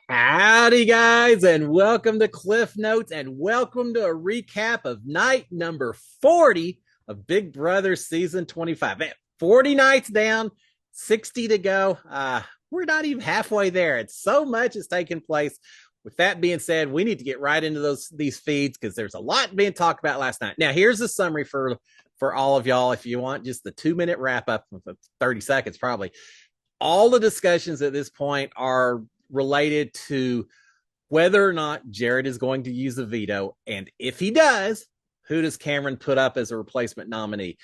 Howdy, guys, and welcome to Cliff Notes, and welcome to a recap of night number 40 of Big Brother season 25. Man, 40 nights down, 60 to go. We're not even halfway there. It's so much is taking place. With that being said, we need to get right into these feeds because there's a lot being talked about last night. Now, here's a summary for all of y'all. If you want just the 2 minute wrap up, 30 seconds probably. All the discussions at this point are related to whether or not Jared is going to use the veto. And if he does, who does Cameron put up as a replacement nominee?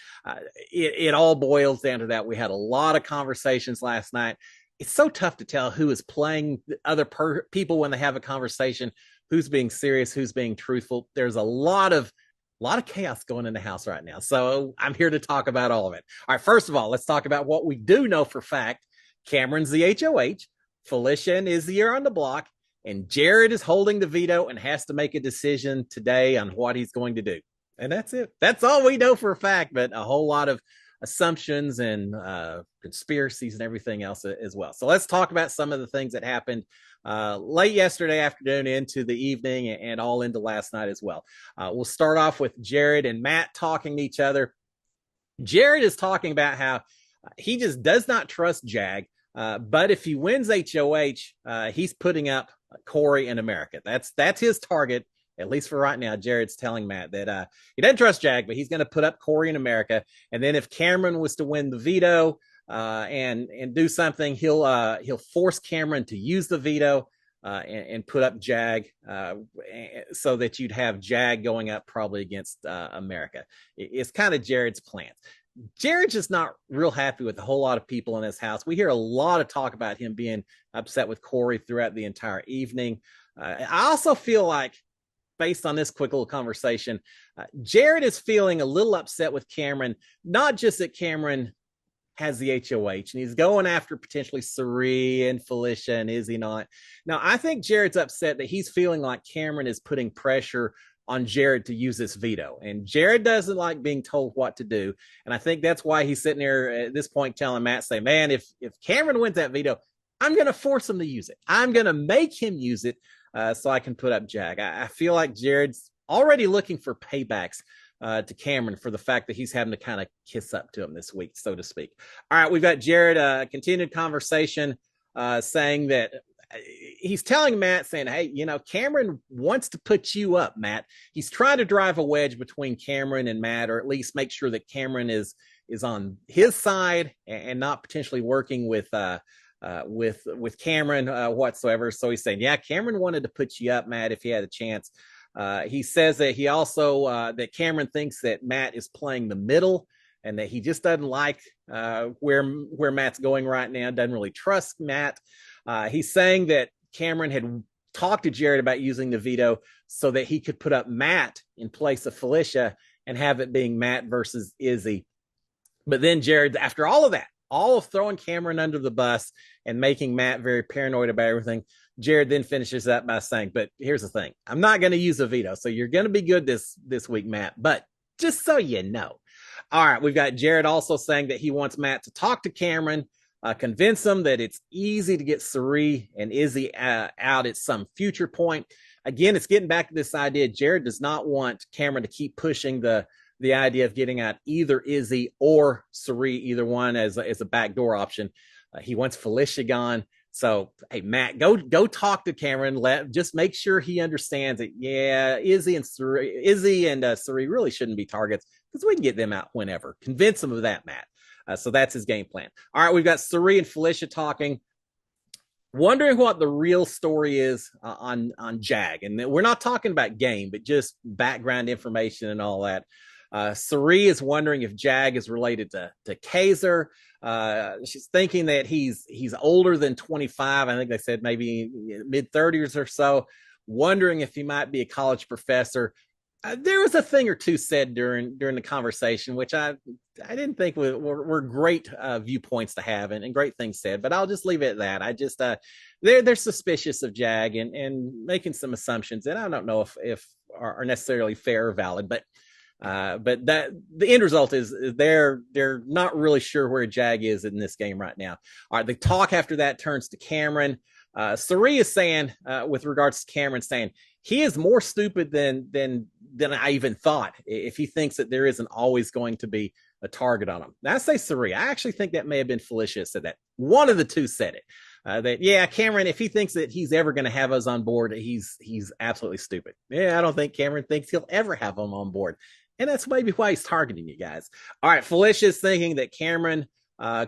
It all boils down to that. We had a lot of conversations last night. It's so tough to tell who is playing other people when they have a conversation, who's being serious, who's being truthful. There's a lot of chaos going in the house right now. So I'm here to talk about all of it. All right, first of all, let's talk about what we do know for fact. Cameron's the HOH. Felicia and Izzy are on the block, and Jared is holding the veto and has to make a decision today on what he's going to do. And that's it. That's all we know for a fact, but a whole lot of assumptions and conspiracies and everything else as well. So let's talk about some of the things that happened late yesterday afternoon into the evening and all into last night as well. We'll start off with Jared and Matt talking to each other. Jared is talking about how he just does not trust Jag. But if he wins HOH, he's putting up Corey in America. That's his target, at least for right now. Jared's telling Matt that he doesn't trust Jag, but he's going to put up Corey in America. And then if Cameron was to win the veto and do something, he'll force Cameron to use the veto and put up Jag so that you'd have Jag going up probably against America. It's kind of Jared's plan. Jared's just not real happy with a whole lot of people in his house. We hear a lot of talk about him being upset with Corey throughout the entire evening. I also feel like, based on this quick little conversation, Jared is feeling a little upset with Cameron, not just that Cameron has the HOH and he's going after potentially Cirie and Felicia and Izzy not. Now, I think Jared's upset that he's feeling like Cameron is putting pressure on Jared to use this veto. And Jared doesn't like being told what to do. And I think that's why he's sitting there at this point telling Matt, say, man, if Cameron wins that veto, I'm going to force him to use it. I'm going to make him use it so I can put up Jag. I feel like Jared's already looking for paybacks to Cameron for the fact that he's having to kind of kiss up to him this week, so to speak. All right, we've got Jared, continued conversation saying that he's telling Matt, saying, hey, Cameron wants to put you up, Matt. He's trying to drive a wedge between Cameron and Matt, or at least make sure that Cameron is on his side and not potentially working with Cameron whatsoever. So he's saying, yeah, Cameron wanted to put you up, Matt, if he had a chance. He says that he also that Cameron thinks that Matt is playing the middle and that he just doesn't like where Matt's going right now, doesn't really trust Matt. He's saying that Cameron had talked to Jared about using the veto so that he could put up Matt in place of Felicia and have it being Matt versus Izzy. But then Jared, after all of that, all of throwing Cameron under the bus and making Matt very paranoid about everything, Jared then finishes up by saying, but here's the thing, I'm not going to use a veto. So you're going to be good this week, Matt, but just so you know. All right, we've got Jared also saying that he wants Matt to talk to Cameron, convince them that it's easy to get Cirie and Izzy out at some future point. Again, it's getting back to this idea. Jared does not want Cameron to keep pushing the idea of getting out either Izzy or Cirie, either one as a backdoor option. He wants Felicia gone. So, hey, Matt, go talk to Cameron. Just make sure he understands that, yeah, Izzy and Cirie really shouldn't be targets because we can get them out whenever. Convince him of that, Matt. So that's his game plan. All right, we've got Cirie and Felicia talking, wondering what the real story is on Jag. And we're not talking about game, but just background information and all that. Cirie is wondering if Jag is related to Kaiser. She's thinking that he's older than 25. I think they said maybe mid-30s or so, wondering if he might be a college professor. There was a thing or two said during the conversation, which I didn't think were great viewpoints to have and great things said, but I'll just leave it at that. I just they're suspicious of Jag and making some assumptions, and I don't know if are necessarily fair or valid, but that the end result is they're not really sure where Jag is in this game right now. All right, the talk after that turns to Cameron. Cirie is saying, with regards to Cameron, saying he is more stupid than I even thought. If he thinks that there isn't always going to be a target on him. Now I say Cirie. I actually think that may have been Felicia that said that. One of the two said it. That yeah, Cameron, if he thinks that he's ever going to have us on board, he's absolutely stupid. Yeah, I don't think Cameron thinks he'll ever have them on board, and that's maybe why he's targeting you guys. All right, Felicia's thinking that Cameron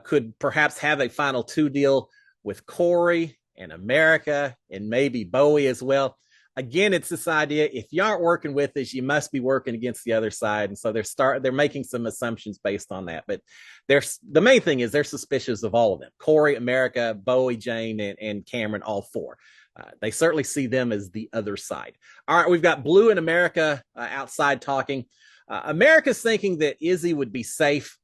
could perhaps have a final two deal with Corey and America and maybe Bowie as well. Again, it's this idea: if you aren't working with us, you must be working against the other side, and so they're making some assumptions based on that. But the main thing is they're suspicious of all of them: Corey, America, Bowie, Jane, and Cameron, all four. They certainly see them as the other side. All right, we've got Blue and America outside talking. America's thinking that Izzy would be safe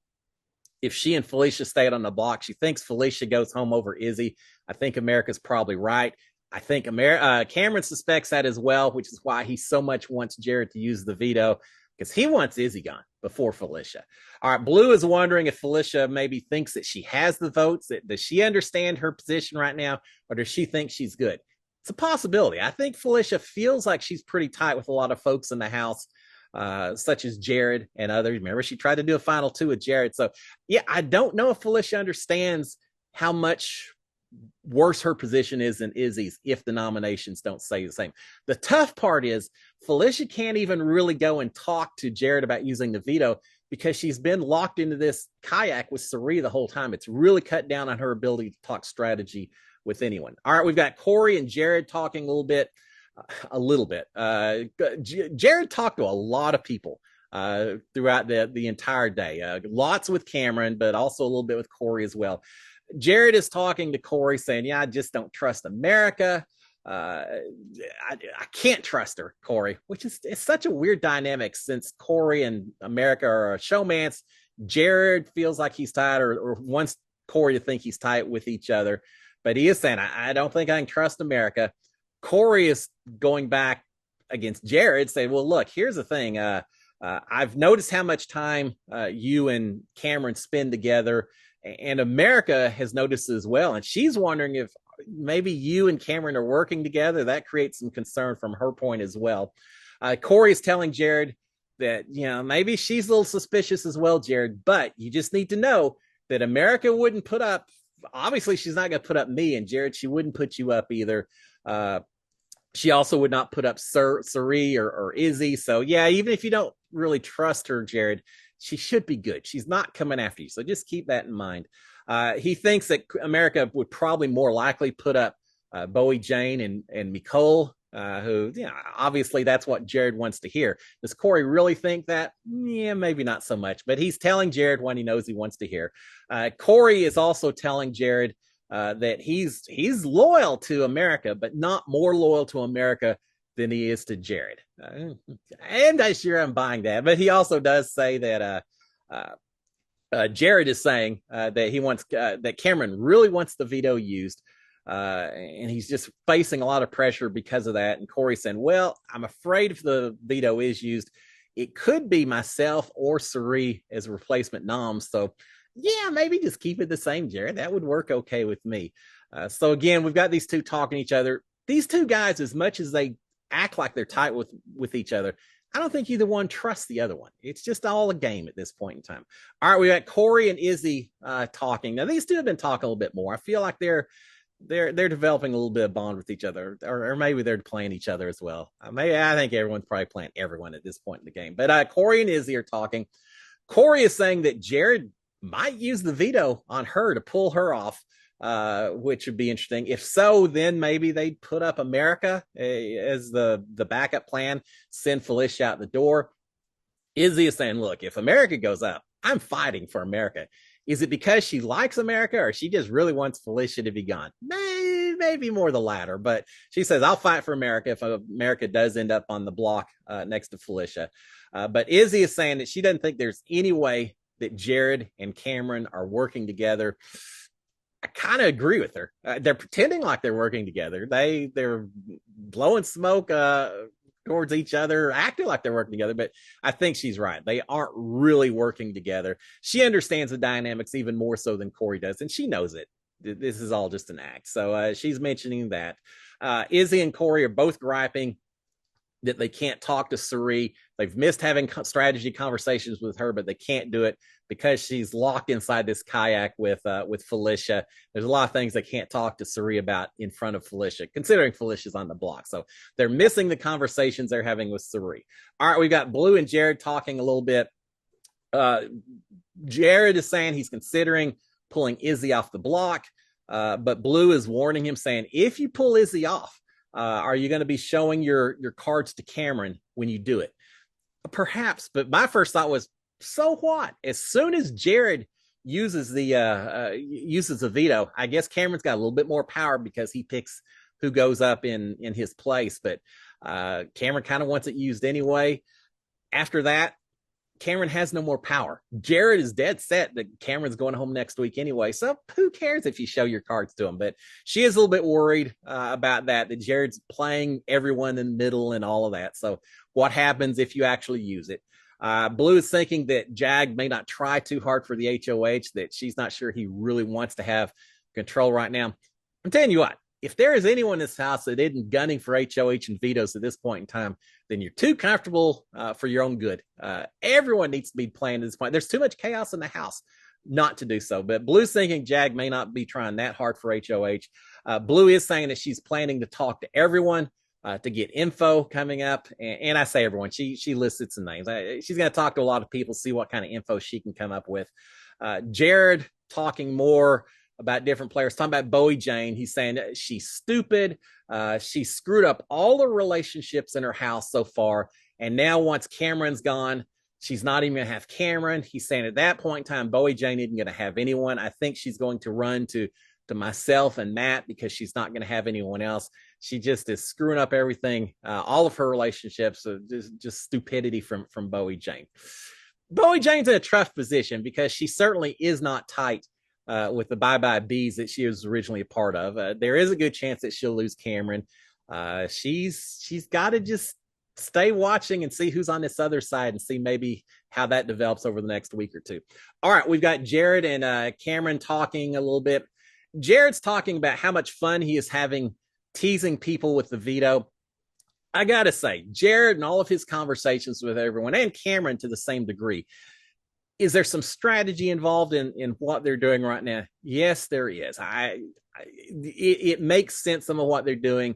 if she and Felicia stayed on the block. She thinks Felicia goes home over Izzy. I think America's probably right. I think Cameron suspects that as well, which is why he so much wants Jared to use the veto, because he wants Izzy gone before Felicia. All right, Blue is wondering if Felicia maybe thinks that she has the votes. Does she understand her position right now, or does she think she's good? It's a possibility. I think Felicia feels like she's pretty tight with a lot of folks in the house, such as Jared and others. Remember, she tried to do a final two with Jared. So, yeah, I don't know if Felicia understands how much worse her position is than Izzy's if the nominations don't say the same. The tough part is Felicia can't even really go and talk to Jared about using the veto because she's been locked into this kayak with Cirie the whole time. It's really cut down on her ability to talk strategy with anyone. All right, we've got Corey and Jared talking a little bit. Jared talked to a lot of people throughout the entire day. Lots with Cameron, but also a little bit with Corey as well. Jared is talking to Corey saying, yeah, I just don't trust America. I can't trust her, Corey, which is it's such a weird dynamic since Corey and America are a showmance. Jared feels like he's tight or wants Corey to think he's tight with each other. But he is saying, I don't think I can trust America. Corey is going back against Jared, saying, well, look, here's the thing. I've noticed how much time you and Cameron spend together, and America has noticed as well. And she's wondering if maybe you and Cameron are working together. That creates some concern from her point as well. Corey is telling Jared that, you know, maybe she's a little suspicious as well, Jared, but you just need to know that America wouldn't put up, obviously she's not going to put up me, and Jared, she wouldn't put you up either. She also would not put up Cirie or Izzy. So yeah, even if you don't really trust her, Jared, she should be good. She's not coming after you. So just keep that in mind. He thinks that America would probably more likely put up Bowie, Jane, and Nicole, who, you know, obviously that's what Jared wants to hear. Does Corey really think that? Yeah, maybe not so much, but he's telling Jared what he knows he wants to hear. Corey is also telling Jared that he's loyal to America, but not more loyal to America than he is to Jared. And I'm buying that. But he also does say that Jared is saying that he wants that Cameron really wants the veto used. And he's just facing a lot of pressure because of that. And Corey's saying, well, I'm afraid if the veto is used, it could be myself or Cirie as a replacement nom. So yeah, maybe just keep it the same, Jared. That would work okay with me. So again, we've got these two talking to each other. These two guys, as much as they act like they're tight with each other, I don't think either one trusts the other one. It's just all a game at this point in time. All right, we got Corey and Izzy talking. Now, these two have been talking a little bit more. I feel like they're developing a little bit of bond with each other, or maybe they're playing each other as well. I think everyone's probably playing everyone at this point in the game. But Corey and Izzy are talking. Corey is saying that Jared might use the veto on her to pull her off, which would be interesting. If so, then maybe they'd put up America as the backup plan, send Felicia out the door. Izzy is saying, look, if America goes up, I'm fighting for America. Is it because she likes America, or she just really wants Felicia to be gone? Maybe more the latter, but she says, I'll fight for America if America does end up on the block next to Felicia. But Izzy is saying that she doesn't think there's any way that Jared and Cameron are working together. I kind of agree with her. They're pretending like they're working together. They're blowing smoke towards each other, acting like they're working together, but I think she's right. They aren't really working together. She understands the dynamics even more so than Corey does, and she knows it. This is all just an act. So she's mentioning that. Izzy and Corey are both griping that they can't talk to Cirie. They've missed having strategy conversations with her, but they can't do it because she's locked inside this kayak with Felicia. There's a lot of things they can't talk to Cirie about in front of Felicia, considering Felicia's on the block. So they're missing the conversations they're having with Cirie. All right, we've got Blue and Jared talking a little bit. Jared is saying he's considering pulling Izzy off the block, but Blue is warning him, saying, if you pull Izzy off, are you going to be showing your cards to Cameron when you do it? Perhaps, but my first thought was, so what? As soon as Jared uses the veto, I guess Cameron's got a little bit more power because he picks who goes up in his place. But Cameron kind of wants it used anyway. After that, Cameron has no more power. Jared is dead set that Cameron's going home next week anyway. So who cares if you show your cards to him? But she is a little bit worried about that Jared's playing everyone in the middle and all of that. So what happens if you actually use it? Blue is thinking that Jag may not try too hard for the HOH, that she's not sure he really wants to have control right now. I'm telling you what, if there is anyone in this house that isn't gunning for HOH and vetoes at this point in time, then you're too comfortable for your own good. Everyone needs to be playing at this point. There's too much chaos in the house not to do so. But Blue's thinking Jag may not be trying that hard for HOH. Blue is saying that she's planning to talk to everyone to get info coming up. And I say everyone, she listed some names. She's going to talk to a lot of people, see what kind of info she can come up with. Jared talking more about different players, talking about Bowie Jane. He's saying that she's stupid. She screwed up all the relationships in her house so far. And now once Cameron's gone, she's not even going to have Cameron. He's saying at that point in time, Bowie Jane isn't going to have anyone. I think she's going to run to myself and Matt because she's not going to have anyone else. She just is screwing up everything, all of her relationships, just stupidity from Bowie Jane. Bowie Jane's in a tough position because she certainly is not tight with the Bye-Bye Bees that she was originally a part of. There is a good chance that she'll lose Cameron. She's got to just stay watching and see who's on this other side and see maybe how that develops over the next week or two. All right, we've got Jared and Cameron talking a little bit. Jared's talking about how much fun he is having teasing people with the veto. I got to say, Jared and all of his conversations with everyone, and Cameron to the same degree, is there some strategy involved in what they're doing right now? Yes, there is. It makes sense, some of what they're doing.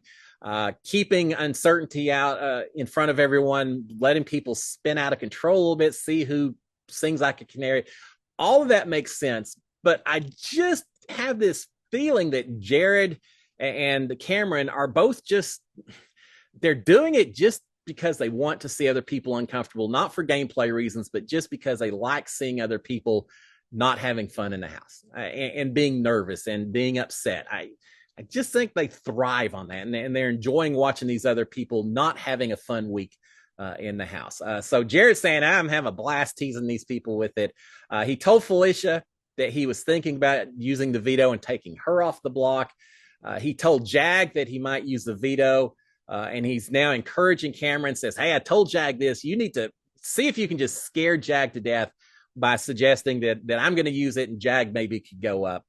Keeping uncertainty out in front of everyone, letting people spin out of control a little bit, see who sings like a canary. All of that makes sense. But I just have this feeling that Jared and Cameron are both just, they're doing it just because they want to see other people uncomfortable, not for gameplay reasons, but just because they like seeing other people not having fun in the house and being nervous and being upset. I just think they thrive on that, and they're enjoying watching these other people not having a fun week in the house. So Jared's saying, I'm having a blast teasing these people with it. He told Felicia that he was thinking about using the veto and taking her off the block. He told Jag that he might use the veto, and he's now encouraging Cameron, says, hey, I told Jag this. You need to see if you can just scare Jag to death by suggesting that I'm going to use it and Jag maybe could go up.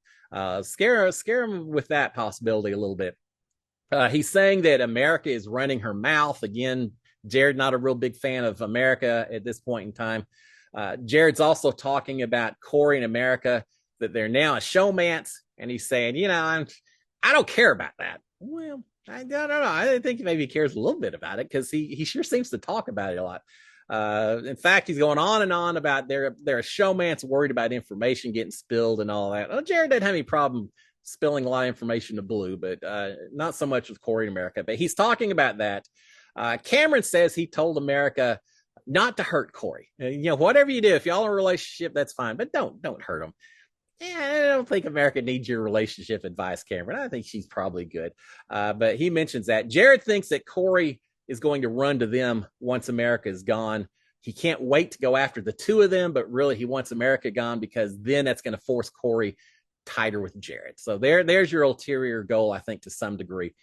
Scare him with that possibility a little bit. He's saying that America is running her mouth. Again, Jared, not a real big fan of America at this point in time. Jared's also talking about Corey and America, that they're now a showmance. And he's saying, I don't care about that. Well, I don't know. I think maybe he cares a little bit about it because he sure seems to talk about it a lot. In fact, he's going on and on about they're a showmance worried about information getting spilled and all that. Well, Jared doesn't have any problem spilling a lot of information to Blue, but not so much with Corey and America. But he's talking about that. Cameron says he told America not to hurt Corey. Whatever you do, if y'all are in a relationship, that's fine, but don't hurt him. I don't think America needs your relationship advice, Cameron. I think she's probably good. But he mentions that. Jared thinks that Corey is going to run to them once America is gone. He can't wait to go after the two of them, but really he wants America gone because then that's going to force Corey tighter with Jared. So there's your ulterior goal, I think, to some degree.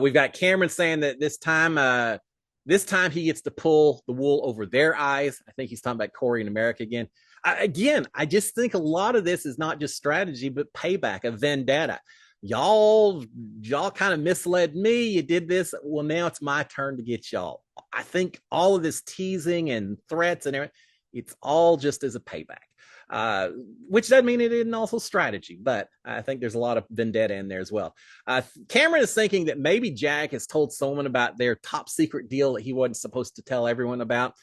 We've got Cameron saying that this time he gets to pull the wool over their eyes. I think he's talking about Corey and America again. Again, I just think a lot of this is not just strategy, but payback, a vendetta. Y'all, y'all kind of misled me. You did this. Well, now it's my turn to get y'all. I think all of this teasing and threats and everything, it's all just as a payback. Uh, which doesn't mean it isn't also strategy, but I think there's a lot of vendetta in there as well. Cameron is thinking that maybe Jack has told someone about their top secret deal that he wasn't supposed to tell everyone about.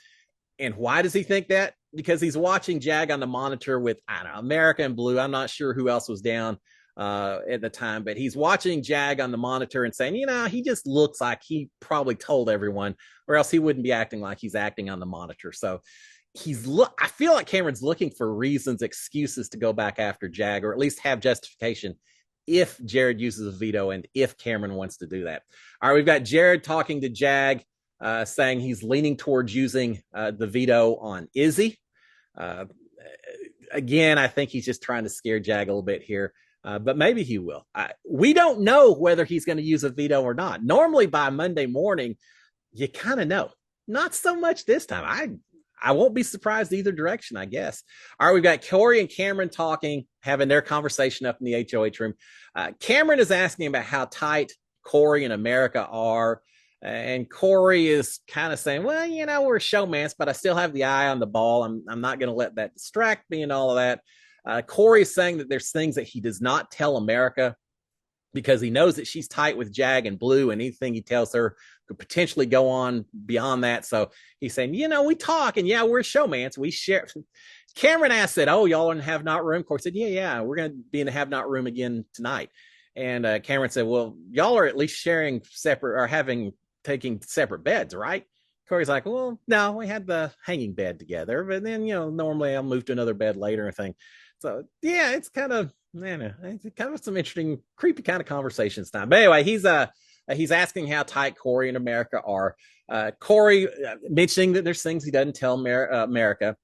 And why does he think that? Because he's watching Jag on the monitor with, I don't know, America and Blue. I'm not sure who else was down at the time, but he's watching Jag on the monitor and saying, he just looks like he probably told everyone, or else he wouldn't be acting like he's acting on the monitor. So I feel like Cameron's looking for reasons, excuses to go back after Jag, or at least have justification if Jared uses a veto and if Cameron wants to do that. All right, we've got Jared talking to Jag, saying he's leaning towards using the veto on Izzy. Again, I think he's just trying to scare Jag a little bit here, but maybe he will. We don't know whether he's going to use a veto or not. Normally by Monday morning, you kind of know. Not so much this time. I won't be surprised either direction, I guess. All right, we've got Corey and Cameron talking, having their conversation up in the HOH room. Cameron is asking about how tight Corey and America are. And Corey is kind of saying, well, we're showmans, but I still have the eye on the ball. I'm not going to let that distract me and all of that. Corey is saying that there's things that he does not tell America because he knows that she's tight with Jag and Blue, and anything he tells her could potentially go on beyond that. So he's saying, we talk, and yeah, we're showmans. We share. Cameron asked that, oh, y'all are in the have not room. Corey said, yeah, we're going to be in the have not room again tonight. And Cameron said, well, y'all are at least sharing separate or taking separate beds, right? Corey's like, well, no, we had the hanging bed together, but then, normally I'll move to another bed later and thing. So yeah, it's kind of, it's kind of some interesting, creepy kind of conversations time. But anyway, he's asking how tight Corey and America are. Corey mentioning that there's things he doesn't tell America.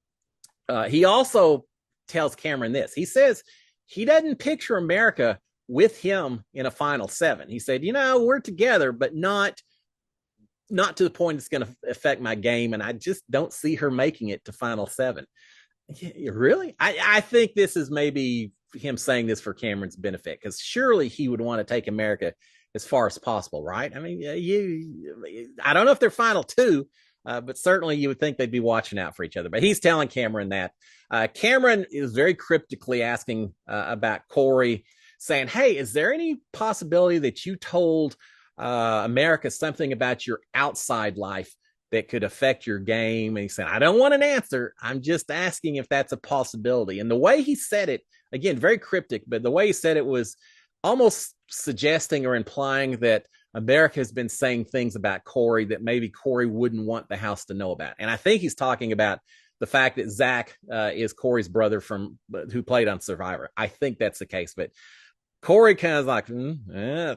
He also tells Cameron this. He says he doesn't picture America with him in a final seven. He said, we're together, but not to the point it's going to affect my game, and I just don't see her making it to final seven. Really? I think this is maybe him saying this for Cameron's benefit, because surely he would want to take America as far as possible, right? I mean, I don't know if they're final two, but certainly you would think they'd be watching out for each other. But he's telling Cameron that. Cameron is very cryptically asking about Corey, saying, hey, is there any possibility that you told America something about your outside life that could affect your game? And he said, I don't want an answer. I'm just asking if that's a possibility. And the way he said it, again, very cryptic, but the way he said it was almost suggesting or implying that America has been saying things about Corey that maybe Corey wouldn't want the house to know about. And I think he's talking about the fact that Zach is Corey's brother who played on Survivor. I think that's the case, but Corey kind of like, I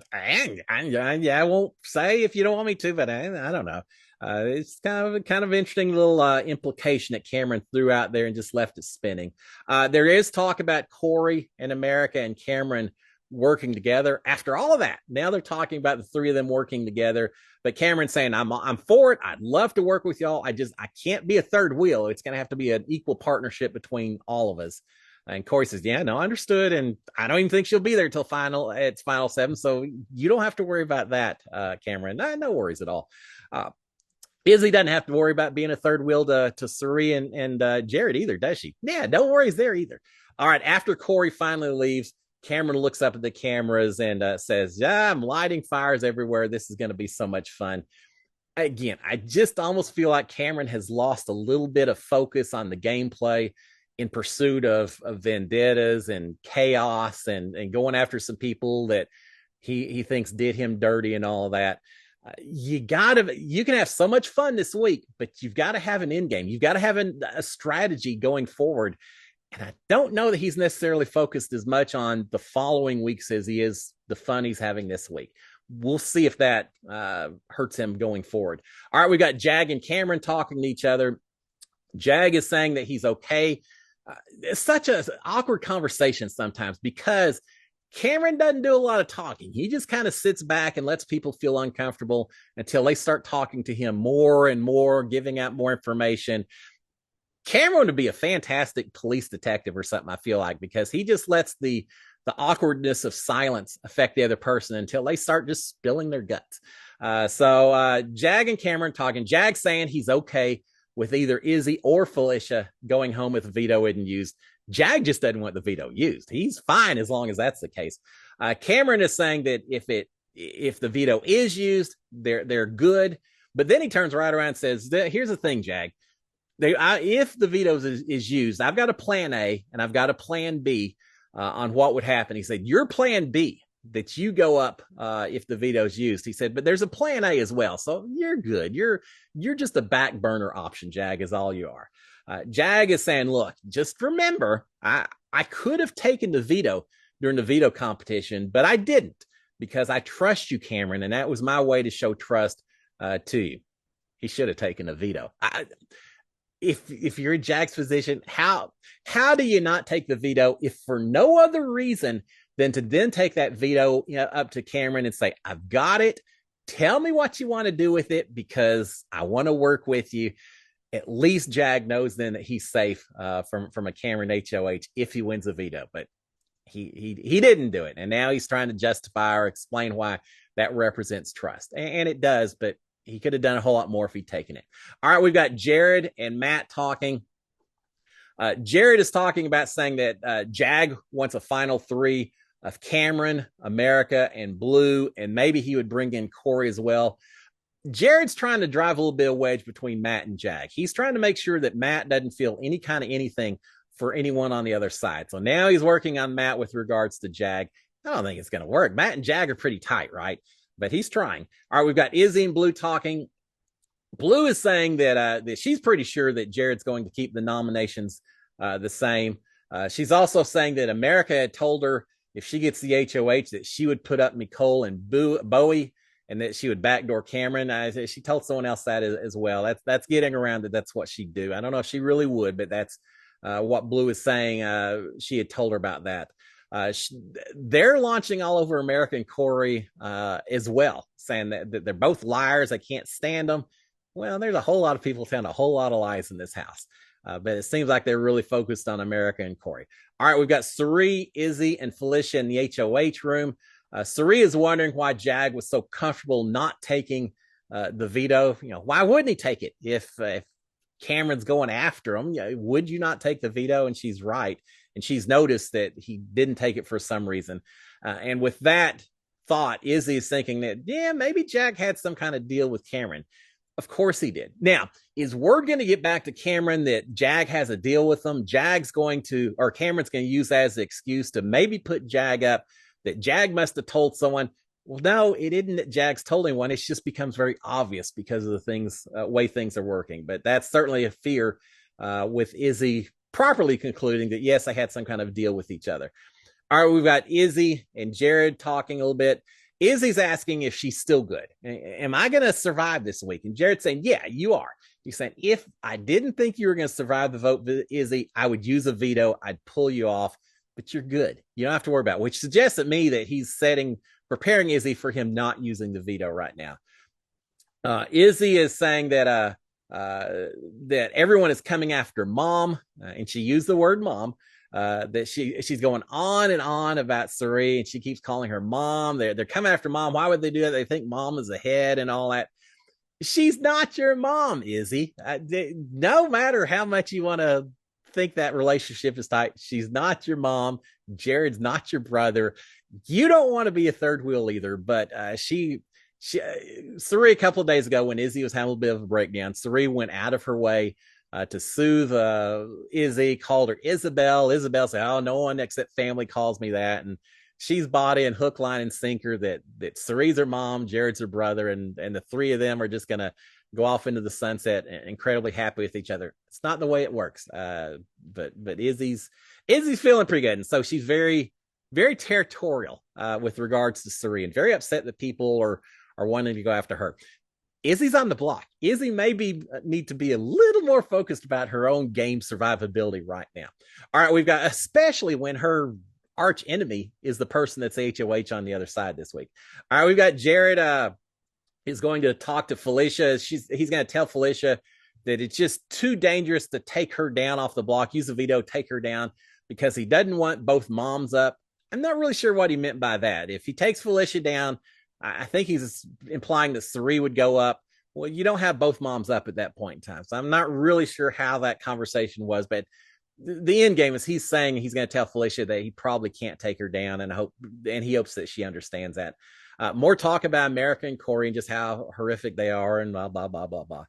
won't say if you don't want me to, but I don't know. It's kind of interesting little implication that Cameron threw out there and just left it spinning. There is talk about Corey and America and Cameron working together. After all of that, now they're talking about the three of them working together. But Cameron's saying, I'm for it. I'd love to work with y'all. I can't be a third wheel. It's going to have to be an equal partnership between all of us. And Corey says, yeah, no, understood. And I don't even think she'll be there till it's final seven. So you don't have to worry about that, Cameron. No worries at all. Izzy doesn't have to worry about being a third wheel to Cirie and Jared either, does she? Yeah, no worries there either. All right, after Corey finally leaves, Cameron looks up at the cameras and says, yeah, I'm lighting fires everywhere. This is going to be so much fun. Again, I just almost feel like Cameron has lost a little bit of focus on the gameplay in pursuit of vendettas and chaos and going after some people that he thinks did him dirty and all of that. You can have so much fun this week, but you've got to have an end game. You've got to have a strategy going forward. And I don't know that he's necessarily focused as much on the following weeks as he is the fun he's having this week. We'll see if that hurts him going forward. All right, we got Jag and Cameron talking to each other. Jag is saying that he's okay. It's such an awkward conversation sometimes because Cameron doesn't do a lot of talking. He just kind of sits back and lets people feel uncomfortable until they start talking to him more and more, giving out more information. Cameron would be a fantastic police detective or something, I feel like, because he just lets the awkwardness of silence affect the other person until they start just spilling their guts. So Jag and Cameron talking. Jag saying he's okay with either Izzy or Felicia going home if the veto isn't used. Jag just doesn't want the veto used. He's fine as long as that's the case. Cameron is saying that if the veto is used, they're good. But then he turns right around and says, "Here's the thing, Jag. If the veto is used, I've got a plan A and I've got a plan B on what would happen." He said, "Your plan B that you go up if the veto is used." He said, "But there's a plan A as well, so you're good. You're just a back burner option, Jag, is all you are." Jag is saying, "Look, just remember, I could have taken the veto during the veto competition, but I didn't because I trust you, Cameron, and that was my way to show trust to you." He should have taken a veto. If you're in Jag's position, how do you not take the veto if for no other reason than to then take that veto up to Cameron and say, "I've got it. Tell me what you want to do with it because I want to work with you." At least Jag knows then that he's safe from a Cameron HOH if he wins a veto. But he didn't do it, and now he's trying to justify or explain why that represents trust, and it does, but he could have done a whole lot more if he'd taken it. All right, we've got Jared and Matt talking. Jared is talking about saying that Jag wants a final three of Cameron, America, and Blue, and maybe he would bring in Corey as well. Jared's trying to drive a little bit of wedge between Matt and Jag. He's trying to make sure that Matt doesn't feel any kind of anything for anyone on the other side. So now he's working on Matt with regards to Jag. I don't think it's going to work. Matt and Jag are pretty tight, right? But he's trying. All right, we've got Izzy and Blue talking. Blue is saying that she's pretty sure that Jared's going to keep the nominations the same. She's also saying that America had told her if she gets the HOH that she would put up Nicole and Bowie and that she would backdoor Cameron. She told someone else that as well. That's getting around that that's what she'd do. I don't know if she really would, but that's what Blue is saying. She had told her about that. They're launching all over America and Corey as well, saying that they're both liars. I can't stand them. Well, there's a whole lot of people telling a whole lot of lies in this house. But it seems like they're really focused on America and Corey. All right, we've got Cirie, Izzy, and Felicia in the HOH room. Cirie is wondering why Jag was so comfortable not taking the veto. Why wouldn't he take it if Cameron's going after him? Would you not take the veto? And she's right. And she's noticed that he didn't take it for some reason. And with that thought, Izzy is thinking that, maybe Jag had some kind of deal with Cameron. Of course he did. Now, is word going to get back to Cameron that Jag has a deal with him? Cameron's going to use that as an excuse to maybe put Jag up, that Jag must have told someone. Well, no, it isn't that Jag's told anyone. It just becomes very obvious because of the way things are working. But that's certainly a fear with Izzy properly concluding that, yes, I had some kind of deal with each other. All right, we've got Izzy and Jared talking a little bit. Izzy's asking if she's still good. Am I going to survive this week? And Jared's saying, yeah, you are. He's saying, if I didn't think you were going to survive the vote, Izzy, I would use a veto. I'd pull you off, but you're good. You don't have to worry about it, which suggests to me that he's preparing Izzy for him not using the veto right now. Izzy is saying that that everyone is coming after Mom, and she used the word Mom. That she's going on and on about Cirie, and she keeps calling her Mom. They're coming after Mom. Why would they do that? They think Mom is ahead and all that. She's not your mom, Izzy. No matter how much you want to think that relationship is tight, she's not your mom. Jared's not your brother. You don't want to be a third wheel either. But Cirie, a couple of days ago when Izzy was having a bit of a breakdown, Cirie went out of her way to soothe Izzy, called her Isabel. Isabel said, "Oh, no one except family calls me that." And she's bought in hook, line, and sinker that Cirie's her mom, Jared's her brother, and the three of them are just going to go off into the sunset incredibly happy with each other. It's not the way it works. But Izzy's feeling pretty good. And so she's very, very territorial with regards to Cirie and very upset that people are wanting to go after her. Izzy's on the block. Izzy maybe need to be a little more focused about her own game survivability right now. All right, we've got, especially when her arch enemy is the person that's HOH on the other side this week. All right, we've got Jared is going to talk to Felicia. He's going to tell Felicia that it's just too dangerous to take her down off the block, use a veto, take her down because he doesn't want both moms up. I'm not really sure what he meant by that. If he takes Felicia down, I think he's implying that Cirie would go up. Well, you don't have both moms up at that point in time. So I'm not really sure how that conversation was, but the end game is he's saying he's going to tell Felicia that he probably can't take her down, and he hopes that she understands that. More talk about America and Corey and just how horrific they are and blah, blah, blah, blah, blah.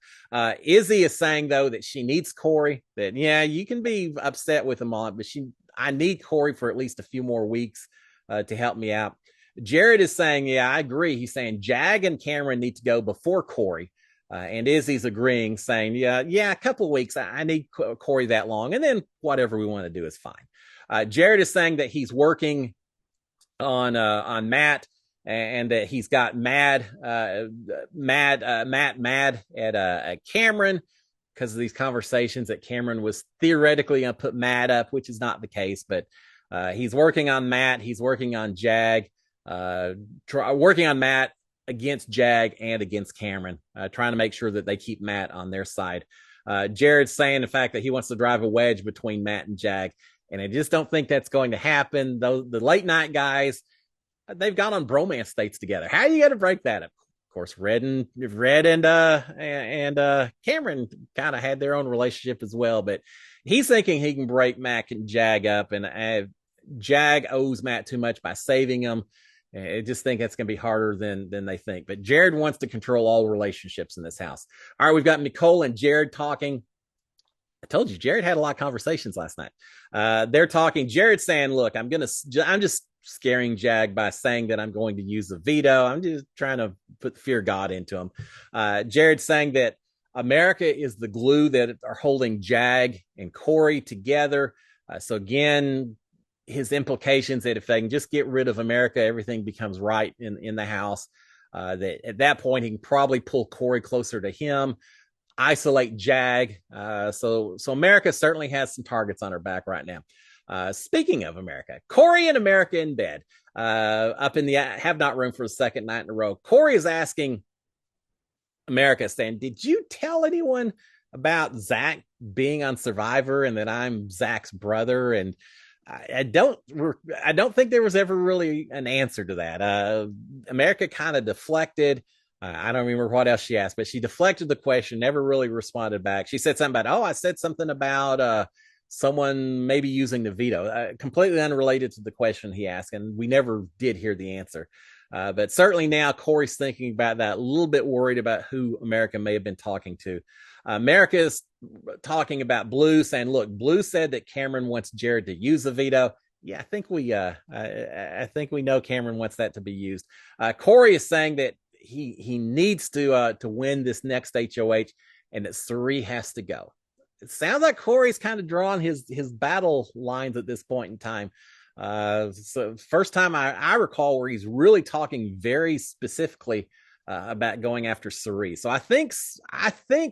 Izzy is saying, though, that she needs Corey, that, yeah, you can be upset with him on, but I need Corey for at least a few more weeks to help me out. Jared is saying, yeah, I agree. He's saying Jag and Cameron need to go before Corey. And Izzy's agreeing, saying, yeah, a couple of weeks. I need Corey that long. And then whatever we want to do is fine. Jared is saying that he's working on Matt, and that he's got mad at Cameron because of these conversations that Cameron was theoretically going to put Matt up, which is not the case. But he's working on Matt. He's working on Jag, working on Matt against Jag and against Cameron, trying to make sure that they keep Matt on their side. Jared's saying the fact that he wants to drive a wedge between Matt and Jag, and I just don't think that's going to happen. Though the late night guys, they've gone on bromance dates together. How are you going to break that up? Of course, Red and Cameron kind of had their own relationship as well, but he's thinking he can break Matt and Jag up, and Jag owes Matt too much by saving him. I just think that's going to be harder than they think. But Jared wants to control all relationships in this house. All right, we've got Nicole and Jared talking. I told you, Jared had a lot of conversations last night. They're talking. Jared's saying, look, I'm just scaring Jag by saying that I'm going to use a veto. I'm just trying to put fear God into him. Jared's saying that America is the glue that are holding Jag and Corey together. So again, his implications that if they can just get rid of America, everything becomes right in the house. That at that point, he can probably pull Corey closer to him, isolate Jag. So America certainly has some targets on her back right now. Speaking of America, Corey and America in bed, up in the have not room for the second night in a row. Corey is asking America, saying, did you tell anyone about Zach being on Survivor and that I'm Zach's brother? And I don't think there was ever really an answer to that. America kind of deflected. I don't remember what else she asked, but she deflected the question, never really responded back. She said something about, I said something about someone maybe using the veto, completely unrelated to the question he asked, and we never did hear the answer. But certainly now Corey's thinking about that, a little bit worried about who America may have been talking to. America is talking about Blue, saying, look, Blue said that Cameron wants Jared to use the veto. Yeah, I think we know Cameron wants that to be used. Corey is saying that he needs to win this next HOH, and that Cirie has to go. It sounds like Corey's kind of drawing his battle lines at this point in time. So first time I recall where he's really talking very specifically about going after Cirie. So I think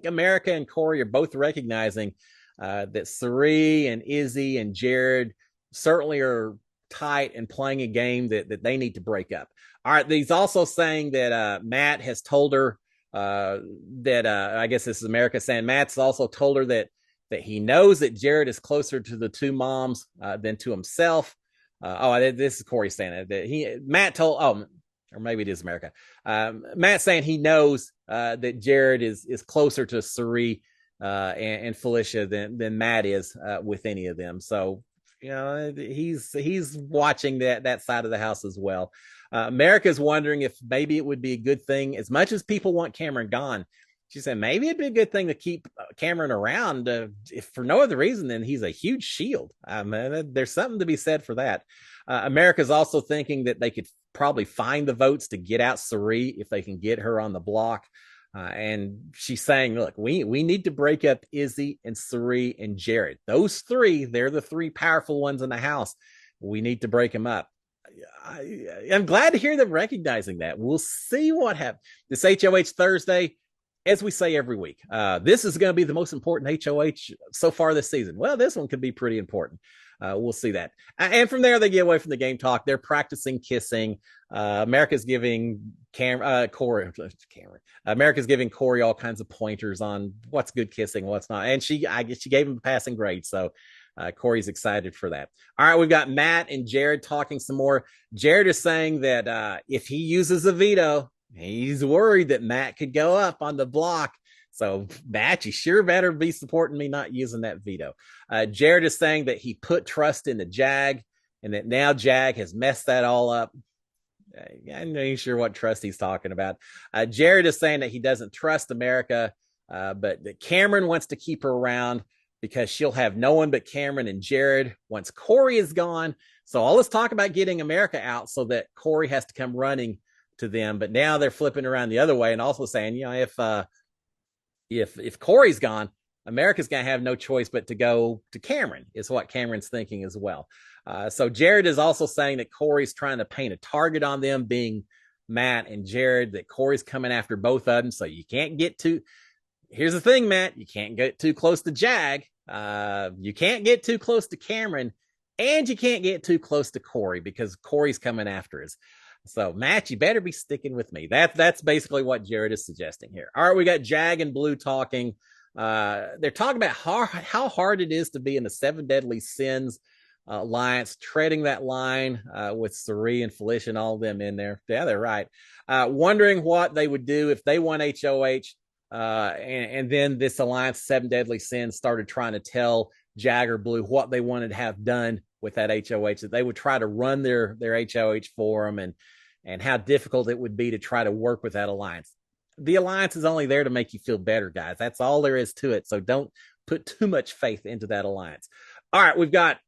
America and Corey are both recognizing that Cirie and Izzy and Jared certainly are tight and playing a game that they need to break up. All right, he's also saying that Matt has told her that I guess this is America saying Matt's also told her that he knows that Jared is closer to the two moms than to himself. This is Corey saying that Matt told, or maybe it is America. Matt saying he knows that Jared is closer to Cirie and Felicia than Matt is with any of them. So, he's watching that side of the house as well. America's wondering if maybe it would be a good thing, as much as people want Cameron gone. She said maybe it'd be a good thing to keep Cameron around, if for no other reason than he's a huge shield. There's something to be said for that. America's also thinking that they could probably find the votes to get out Cirie if they can get her on the block. And she's saying, look, we need to break up Izzy and Cirie and Jared. Those three, they're the three powerful ones in the house. We need to break them up. I'm glad to hear them recognizing that. We'll see what happens. This HOH Thursday, as we say every week, this is going to be the most important HOH so far this season. Well, this one could be pretty important. We'll see that. And from there, they get away from the game talk. They're practicing kissing. America's giving Corey, Cameron. America's giving Corey all kinds of pointers on what's good kissing, what's not, and I guess she gave him a passing grade. So Corey's excited for that. All right, we've got Matt and Jared talking some more. Jared is saying that if he uses a veto, he's worried that Matt could go up on the block. So Matt, you sure better be supporting me not using that veto. Jared is saying that he put trust in the Jag and that now Jag has messed that all up. I'm not sure what trust he's talking about. Jared is saying that he doesn't trust America, but that Cameron wants to keep her around because she'll have no one but Cameron and Jared once Corey is gone. So all this talk about getting America out so that Corey has to come running to them. But now they're flipping around the other way and also saying, if Corey's gone, America's going to have no choice but to go to Cameron, is what Cameron's thinking as well. So Jared is also saying that Corey's trying to paint a target on them, being Matt and Jared, that Corey's coming after both of them. So you can't get too. Here's the thing, Matt, you can't get too close to Jag. You can't get too close to Cameron, and you can't get too close to Corey because Corey's coming after us. So Matt, you better be sticking with me. That's basically what Jared is suggesting here. All right, we got Jag and Blue talking. They're talking about how hard it is to be in the 7 Deadly Sins alliance, treading that line with Cirie and Felicia and all of them in there. Yeah, they're right. Wondering what they would do if they won HOH. And then this alliance, 7 Deadly Sins, started trying to tell Jag or Blue what they wanted to have done with that HOH, that they would try to run their HOH for them, and how difficult it would be to try to work with that alliance. The alliance is only there to make you feel better, guys. That's all there is to it. So don't put too much faith into that alliance. All right, we've got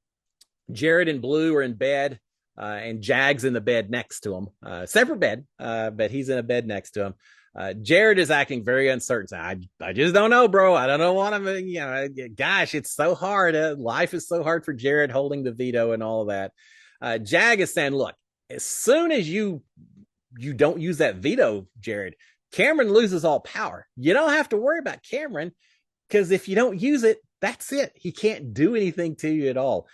Jared and Blue are in bed, and Jag's in the bed next to him. Separate bed, but he's in a bed next to him. Jared is acting very uncertain. I just don't know, bro. I don't know what I'm, gosh, it's so hard. Life is so hard for Jared holding the veto and all of that. Jag is saying, look, as soon as you don't use that veto, Jared, Cameron loses all power. You don't have to worry about Cameron, because if you don't use it, that's it. He can't do anything to you at all.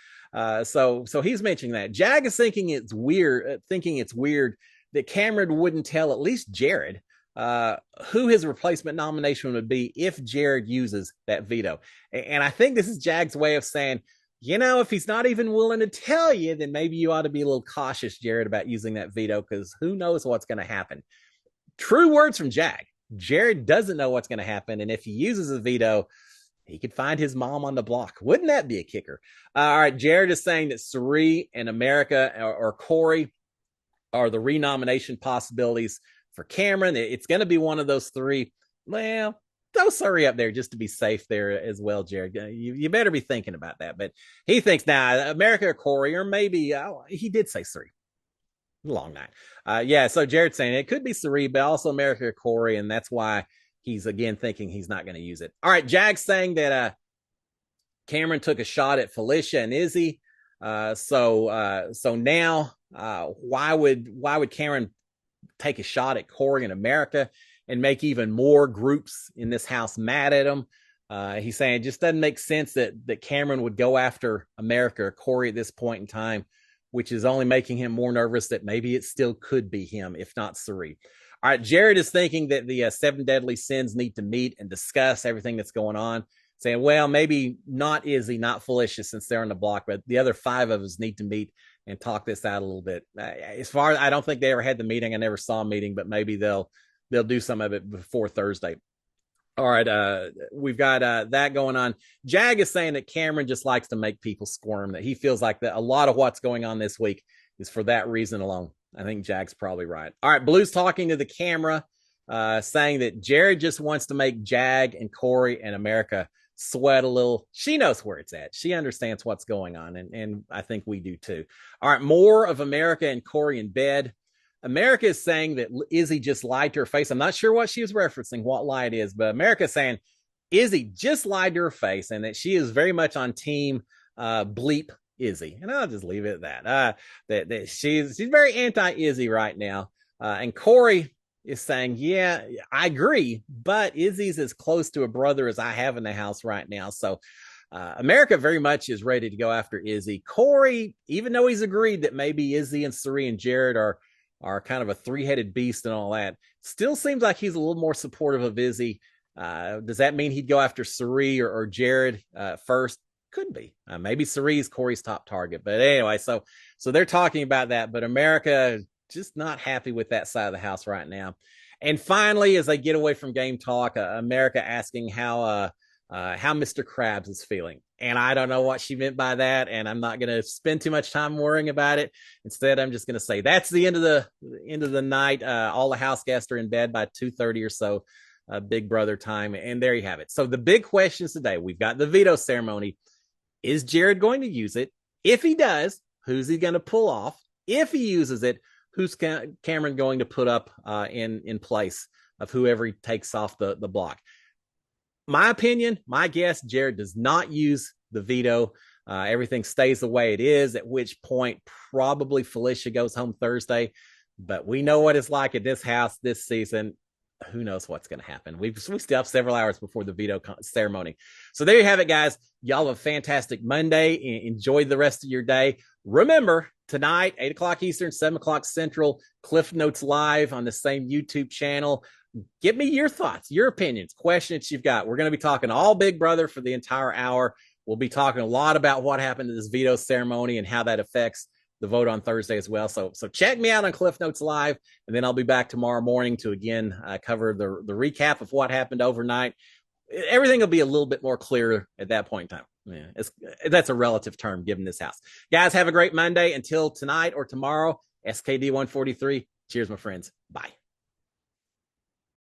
So he's mentioning that. Jag is thinking it's weird that Cameron wouldn't tell at least Jared who his replacement nomination would be if Jared uses that veto. And I think this is Jag's way of saying, if he's not even willing to tell you, then maybe you ought to be a little cautious, Jared, about using that veto, because who knows what's going to happen. True words from Jag. Jared doesn't know what's going to happen, and if he uses a veto, he could find his mom on the block. Wouldn't that be a kicker? All right, Jared is saying that Cirie and America or Corey are the renomination possibilities for Cameron. It's going to be one of those three. Well, throw Cirie up there just to be safe there as well, Jared. You better be thinking about that. But he thinks now America or Corey, or maybe he did say Cirie. Long night. So Jared's saying it could be Cirie, but also America or Corey, and that's why he's again thinking he's not going to use it. All right, Jag's saying that Cameron took a shot at Felicia and Izzy. So now why would Cameron take a shot at Corey and America and make even more groups in this house mad at him? He's saying it just doesn't make sense that Cameron would go after America or Corey at this point in time, which is only making him more nervous that maybe it still could be him, if not Cirie. All right, Jared is thinking that the 7 Deadly Sins need to meet and discuss everything that's going on, saying, well, maybe not Izzy, not Felicia, since they're on the block, but the other 5 of us need to meet and talk this out a little bit. As far as I don't think they ever had the meeting. I never saw a meeting, but maybe they'll do some of it before Thursday. All right, we've got that going on. Jag is saying that Cameron just likes to make people squirm, that he feels like that a lot of what's going on this week is for that reason alone. I think Jag's probably right. All right, Blue's talking to the camera, saying that Jared just wants to make Jag and Corey and America sweat a little. She knows where it's at. She understands what's going on, and I think we do too. All right, more of America and Corey in bed. America is saying that Izzy just lied to her face. I'm not sure what she was referencing, what lie it is, but America is saying Izzy just lied to her face and that she is very much on team bleep Izzy. And I'll just leave it at that. That she's very anti-Izzy right now. And Corey is saying, yeah, I agree, but Izzy's as close to a brother as I have in the house right now. So America very much is ready to go after Izzy. Corey, even though he's agreed that maybe Izzy and Cirie and Jared are are kind of a three-headed beast and all that. Still seems like he's a little more supportive of Izzy. Does that mean he'd go after Cirie or Jared first? Could be. Maybe Cirie's Corey's top target. But anyway, so they're talking about that. But America just not happy with that side of the house right now. And finally, as they get away from game talk, America asking how Mr. Krabs is feeling. And I don't know what she meant by that, and I'm not going to spend too much time worrying about it. Instead, I'm just going to say that's the end of the night. All the house guests are in bed by 2:30 or so, Big Brother time, and there you have it. So the big questions today: we've got the veto ceremony. Is Jared going to use it? If he does, who's he going to pull off? If he uses it, who's Cameron going to put up in place of whoever he takes off the block? My opinion, my guess, Jared does not use the veto. Everything stays the way it is, at which point probably Felicia goes home Thursday. But we know what it's like at this house this season. Who knows what's going to happen? We still have several hours before the veto ceremony. So there you have it, guys. Y'all have a fantastic Monday. Enjoy the rest of your day. Remember, tonight, 8 o'clock Eastern, 7 o'clock Central, Cliff Notes Live on the same YouTube channel. Give me your thoughts, your opinions, questions you've got. We're going to be talking all Big Brother for the entire hour. We'll be talking a lot about what happened to this veto ceremony and how that affects the vote on Thursday as well. So check me out on Cliff Notes Live, and then I'll be back tomorrow morning to again cover the recap of what happened overnight. Everything will be a little bit more clear at that point in time. Yeah, that's a relative term given this house. Guys, have a great Monday. Until tonight or tomorrow, SKD 143. Cheers, my friends. Bye.